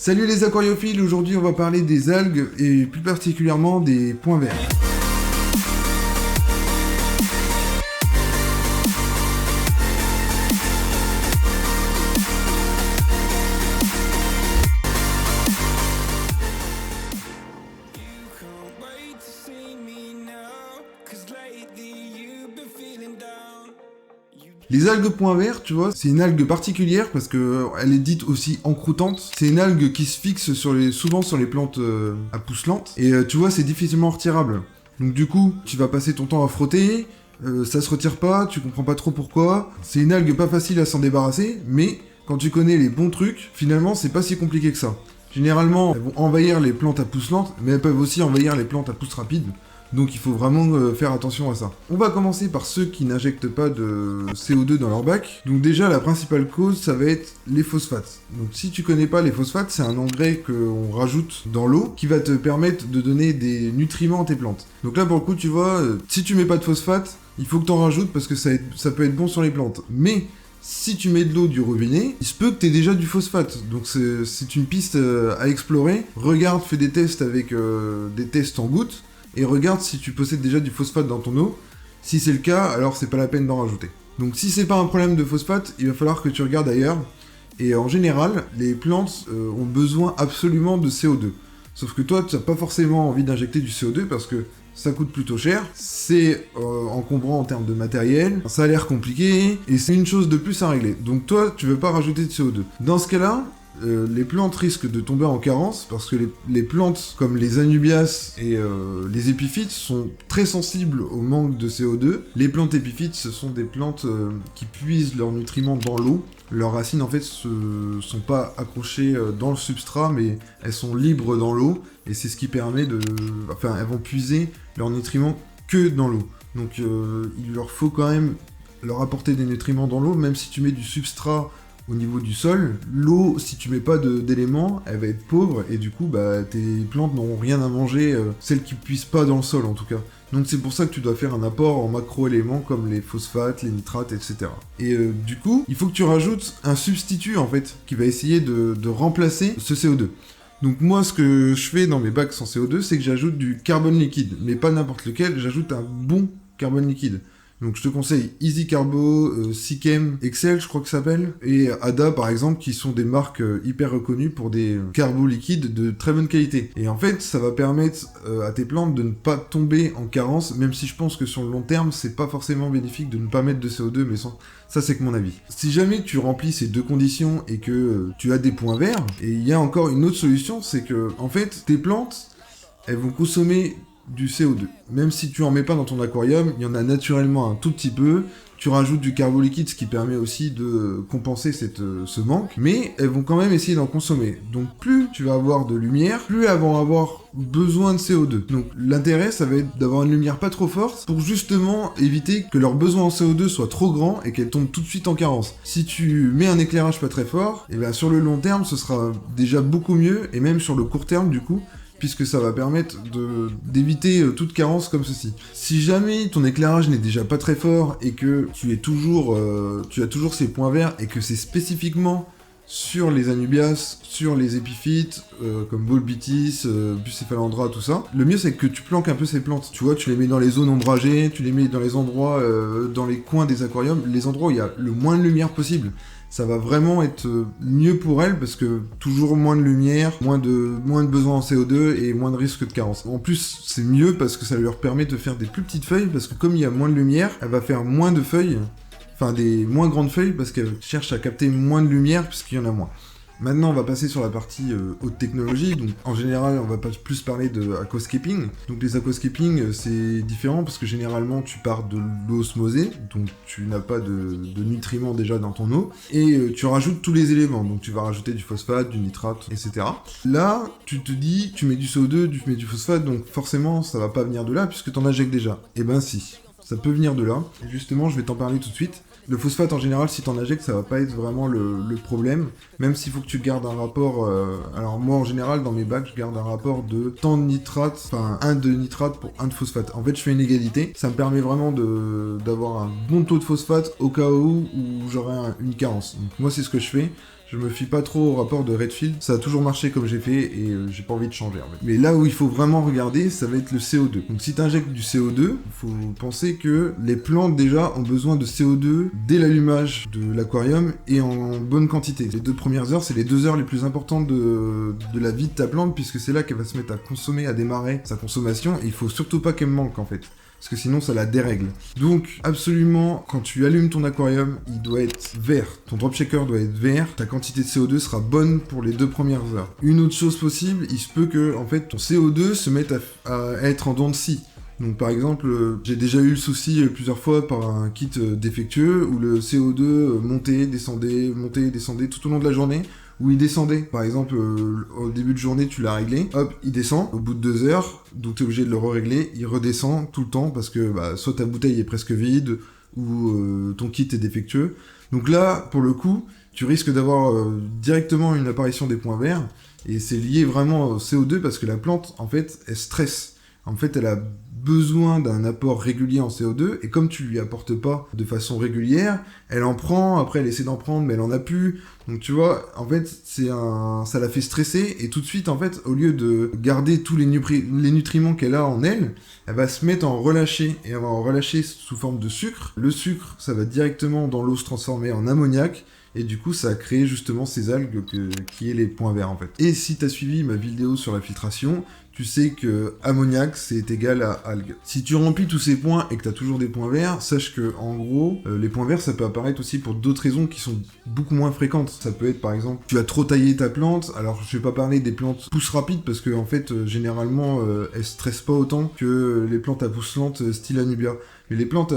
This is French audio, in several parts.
Salut les aquariophiles, aujourd'hui on va parler des algues et plus particulièrement des points verts. Les algues points verts, tu vois, c'est une algue particulière parce que elle est dite aussi encroûtante. C'est une algue qui se fixe souvent sur les plantes à pousse lente. Et tu vois, c'est difficilement retirable. Donc du coup, tu vas passer ton temps à frotter, ça se retire pas, tu comprends pas trop pourquoi. C'est une algue pas facile à s'en débarrasser, mais quand tu connais les bons trucs, finalement, c'est pas si compliqué que ça. Généralement, elles vont envahir les plantes à pousse lente, mais elles peuvent aussi envahir les plantes à pousse rapide. Donc il faut vraiment faire attention à ça. On va commencer par ceux qui n'injectent pas de CO2 dans leur bac. Donc déjà, la principale cause, ça va être les phosphates. Donc si tu connais pas les phosphates, c'est un engrais qu'on rajoute dans l'eau qui va te permettre de donner des nutriments à tes plantes. Donc là, pour le coup, tu vois, si tu mets pas de phosphate, il faut que tu en rajoutes parce que ça peut être bon sur les plantes. Mais si tu mets de l'eau du robinet, il se peut que tu aies déjà du phosphate. Donc c'est une piste à explorer. Regarde, fais des tests avec des tests en gouttes. Et regarde si tu possèdes déjà du phosphate dans ton eau. Si c'est le cas, alors c'est pas la peine d'en rajouter. Donc si c'est pas un problème de phosphate, il va falloir que tu regardes ailleurs. Et en général, les plantes ont besoin absolument de CO2. Sauf que toi, tu n'as pas forcément envie d'injecter du CO2 parce que ça coûte plutôt cher, c'est encombrant en termes de matériel, ça a l'air compliqué, et c'est une chose de plus à régler. Donc toi, tu veux pas rajouter de CO2. Dans ce cas-là, les plantes risquent de tomber en carence parce que les plantes comme les anubias et les épiphytes sont très sensibles au manque de CO2. Les plantes épiphytes, ce sont des plantes qui puisent leurs nutriments dans l'eau. Leurs racines en fait sont pas accrochées dans le substrat, mais elles sont libres dans l'eau et c'est ce qui permet enfin, elles vont puiser leurs nutriments que dans l'eau. Donc il leur faut quand même leur apporter des nutriments dans l'eau, même si tu mets du substrat au niveau du sol, l'eau, si tu mets pas d'éléments, elle va être pauvre et du coup, bah, tes plantes n'auront rien à manger, celles qui puissent pas dans le sol en tout cas. Donc c'est pour ça que tu dois faire un apport en macro-éléments comme les phosphates, les nitrates, etc. Et du coup, il faut que tu rajoutes un substitut en fait qui va essayer de remplacer ce CO2. Donc moi, ce que je fais dans mes bacs sans CO2, c'est que j'ajoute du carbone liquide, mais pas n'importe lequel, j'ajoute un bon carbone liquide. Donc je te conseille Easy Carbo, Sichem, Excel je crois que ça s'appelle, et Ada par exemple, qui sont des marques hyper reconnues pour des carbos liquides de très bonne qualité. Et en fait, ça va permettre à tes plantes de ne pas tomber en carence, même si je pense que sur le long terme, c'est pas forcément bénéfique de ne pas mettre de CO2, mais ça c'est que mon avis. Si jamais tu remplis ces deux conditions et que tu as des points verts, et il y a encore une autre solution, c'est que en fait, tes plantes, elles vont consommer du CO2. Même si tu en mets pas dans ton aquarium, il y en a naturellement un tout petit peu. Tu rajoutes du carbo liquide, ce qui permet aussi de compenser ce manque. Mais elles vont quand même essayer d'en consommer. Donc plus tu vas avoir de lumière, plus elles vont avoir besoin de CO2. Donc l'intérêt, ça va être d'avoir une lumière pas trop forte pour justement éviter que leur besoin en CO2 soit trop grand et qu'elles tombent tout de suite en carence. Si tu mets un éclairage pas très fort, et bien sur le long terme, ce sera déjà beaucoup mieux. Et même sur le court terme, du coup, puisque ça va permettre d'éviter toute carence comme ceci. Si jamais ton éclairage n'est déjà pas très fort et que tu as toujours ces points verts et que c'est spécifiquement sur les anubias, sur les épiphytes, comme Bolbitis, Bucephalandra, tout ça, le mieux c'est que tu planques un peu ces plantes. Tu vois, tu les mets dans les zones ombragées, tu les mets dans les endroits, dans les coins des aquariums, les endroits où il y a le moins de lumière possible. Ça va vraiment être mieux pour elles parce que toujours moins de lumière, moins de besoin en CO2 et moins de risque de carence. En plus, c'est mieux parce que ça leur permet de faire des plus petites feuilles parce que comme il y a moins de lumière, elle va faire moins de feuilles, enfin des moins grandes feuilles parce qu'elle cherche à capter moins de lumière puisqu'il y en a moins. Maintenant, on va passer sur la partie haute technologie. Donc, en général, on va pas plus parler de aquascaping. Donc, les aquascaping, c'est différent parce que généralement, tu pars de l'eau osmosée, donc tu n'as pas de nutriments déjà dans ton eau, et tu rajoutes tous les éléments. Donc, tu vas rajouter du phosphate, du nitrate, etc. Là, tu te dis, tu mets du CO2, tu mets du phosphate, donc forcément, ça va pas venir de là puisque tu en injectes déjà. Eh ben, si. Ça peut venir de là. Et justement, je vais t'en parler tout de suite. Le phosphate, en général, si t'en injectes, ça va pas être vraiment le problème. Même s'il faut que tu gardes un rapport... Alors moi, en général, dans mes bacs, je garde un rapport de tant de nitrate, enfin 1 de nitrate pour 1 de phosphate. En fait, je fais une égalité. Ça me permet vraiment d'avoir un bon taux de phosphate au cas où j'aurais une carence. Donc moi, c'est ce que je fais. Je me fie pas trop au rapport de Redfield, ça a toujours marché comme j'ai fait et j'ai pas envie de changer en fait. Mais là où il faut vraiment regarder, ça va être le CO2. Donc si tu injectes du CO2, faut penser que les plantes déjà ont besoin de CO2 dès l'allumage de l'aquarium et en bonne quantité. Les 2 premières heures, c'est les 2 heures les plus importantes de la vie de ta plante puisque c'est là qu'elle va se mettre à consommer, à démarrer sa consommation et il faut surtout pas qu'elle manque en fait. Parce que sinon ça la dérègle. Donc absolument, quand tu allumes ton aquarium, il doit être vert. Ton drop shaker doit être vert, ta quantité de CO2 sera bonne pour les 2 premières heures. Une autre chose possible, il se peut que en fait ton CO2 se mette à être en dents de scie. Donc par exemple, j'ai déjà eu le souci plusieurs fois par un kit défectueux où le CO2 montait, descendait tout au long de la journée. Où il descendait. Par exemple, au début de journée, tu l'as réglé, hop, il descend. Au bout de 2 heures, donc tu es obligé de le régler, il redescend tout le temps parce que soit ta bouteille est presque vide ou ton kit est défectueux. Donc là, pour le coup, tu risques d'avoir directement une apparition des points verts et c'est lié vraiment au CO2 parce que la plante, en fait, elle stresse. En fait, elle a besoin d'un apport régulier en CO2, et comme tu lui apportes pas de façon régulière, elle en prend, après elle essaie d'en prendre, mais elle en a plus. Donc tu vois, en fait, ça la fait stresser, et tout de suite, en fait, au lieu de garder tous les nutriments qu'elle a en elle, elle va se mettre à en relâcher, et elle va en relâcher sous forme de sucre. Le sucre, ça va directement dans l'eau se transformer en ammoniac, et du coup, ça a créé justement ces algues qui est les points verts, en fait. Et si tu as suivi ma vidéo sur la filtration, tu sais que ammoniac, c'est égal à algues. Si tu remplis tous ces points et que tu as toujours des points verts, sache que, en gros, les points verts, ça peut apparaître aussi pour d'autres raisons qui sont beaucoup moins fréquentes. Ça peut être, par exemple, tu as trop taillé ta plante. Alors, je vais pas parler des plantes pousse rapide, parce que, en fait, généralement, elles stressent pas autant que les plantes à pousse lente style Anubia. Mais les plantes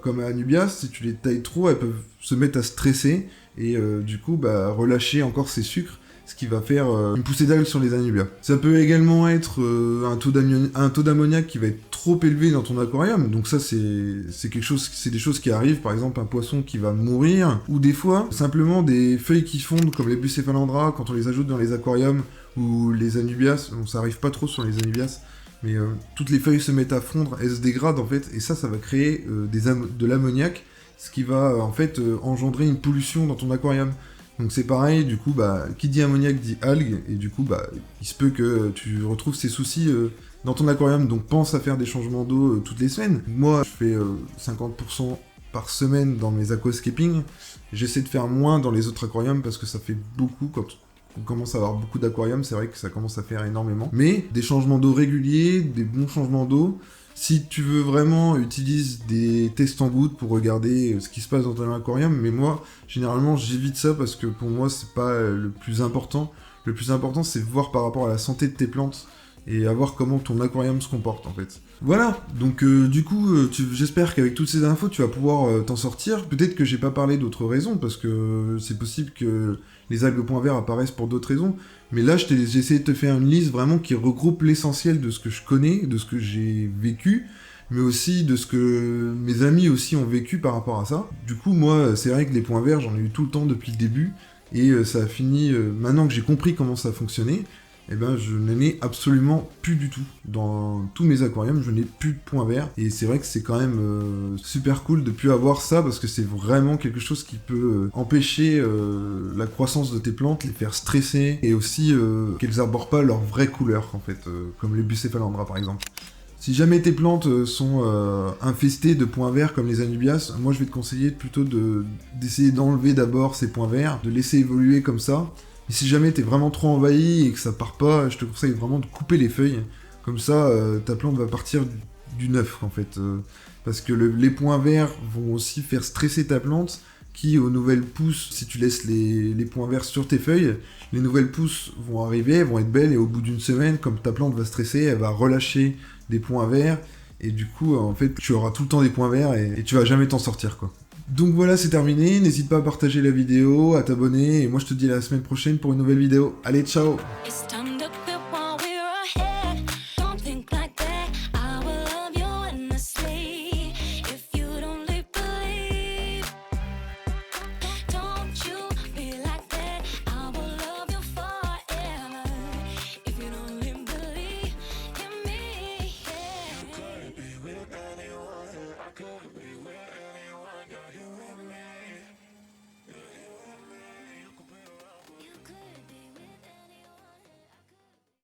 comme Anubia, si tu les tailles trop, elles peuvent se mettre à stresser et du coup relâcher encore ces sucres, ce qui va faire une poussée d'algues sur les Anubias. Ça peut également être un taux d'ammoniac qui va être trop élevé dans ton aquarium, donc ça c'est des choses qui arrivent, par exemple un poisson qui va mourir, ou des fois simplement des feuilles qui fondent comme les Bucephalandra quand on les ajoute dans les aquariums, ou les Anubias, bon ça arrive pas trop sur les Anubias, mais toutes les feuilles se mettent à fondre, elles se dégradent en fait, et ça va créer de l'ammoniac, ce qui va en fait engendrer une pollution dans ton aquarium. Donc c'est pareil, du coup, qui dit ammoniac dit algues, et du coup, il se peut que tu retrouves ces soucis dans ton aquarium, donc pense à faire des changements d'eau toutes les semaines. Moi, je fais 50% par semaine dans mes aquascaping, j'essaie de faire moins dans les autres aquariums parce que ça fait beaucoup quand on commence à avoir beaucoup d'aquariums, c'est vrai que ça commence à faire énormément. Mais des changements d'eau réguliers, des bons changements d'eau. Si tu veux vraiment, utilise des tests en gouttes pour regarder ce qui se passe dans ton aquarium, mais moi, généralement, j'évite ça parce que pour moi, c'est pas le plus important. Le plus important, c'est voir par rapport à la santé de tes plantes et à voir comment ton aquarium se comporte, en fait. Voilà, donc du coup, j'espère qu'avec toutes ces infos, tu vas pouvoir t'en sortir. Peut-être que j'ai pas parlé d'autres raisons, parce que c'est possible que les algues points verts apparaissent pour d'autres raisons, mais là, j'ai essayé de te faire une liste vraiment qui regroupe l'essentiel de ce que je connais, de ce que j'ai vécu, mais aussi de ce que mes amis aussi ont vécu par rapport à ça. Du coup, moi, c'est vrai que les points verts, j'en ai eu tout le temps depuis le début, et ça a fini, maintenant que j'ai compris comment ça fonctionnait, eh ben je n'en ai absolument plus du tout. Dans tous mes aquariums, je n'ai plus de points verts. Et c'est vrai que c'est quand même super cool de plus avoir ça, parce que c'est vraiment quelque chose qui peut empêcher la croissance de tes plantes, les faire stresser, et aussi qu'elles arborent pas leur vraie couleur, en fait, comme les Bucephalandra par exemple. Si jamais tes plantes sont infestées de points verts comme les Anubias, moi je vais te conseiller plutôt d'essayer d'enlever d'abord ces points verts, de laisser évoluer comme ça. Et si jamais t'es vraiment trop envahi et que ça part pas, je te conseille vraiment de couper les feuilles. Comme ça, ta plante va partir du neuf, en fait. Parce que les points verts vont aussi faire stresser ta plante, qui aux nouvelles pousses, si tu laisses les points verts sur tes feuilles, les nouvelles pousses vont arriver, elles vont être belles, et au bout d'une semaine, comme ta plante va stresser, elle va relâcher des points verts, et du coup, en fait, tu auras tout le temps des points verts, et tu vas jamais t'en sortir, quoi. Donc voilà, c'est terminé, n'hésite pas à partager la vidéo, à t'abonner, et moi je te dis à la semaine prochaine pour une nouvelle vidéo. Allez, ciao!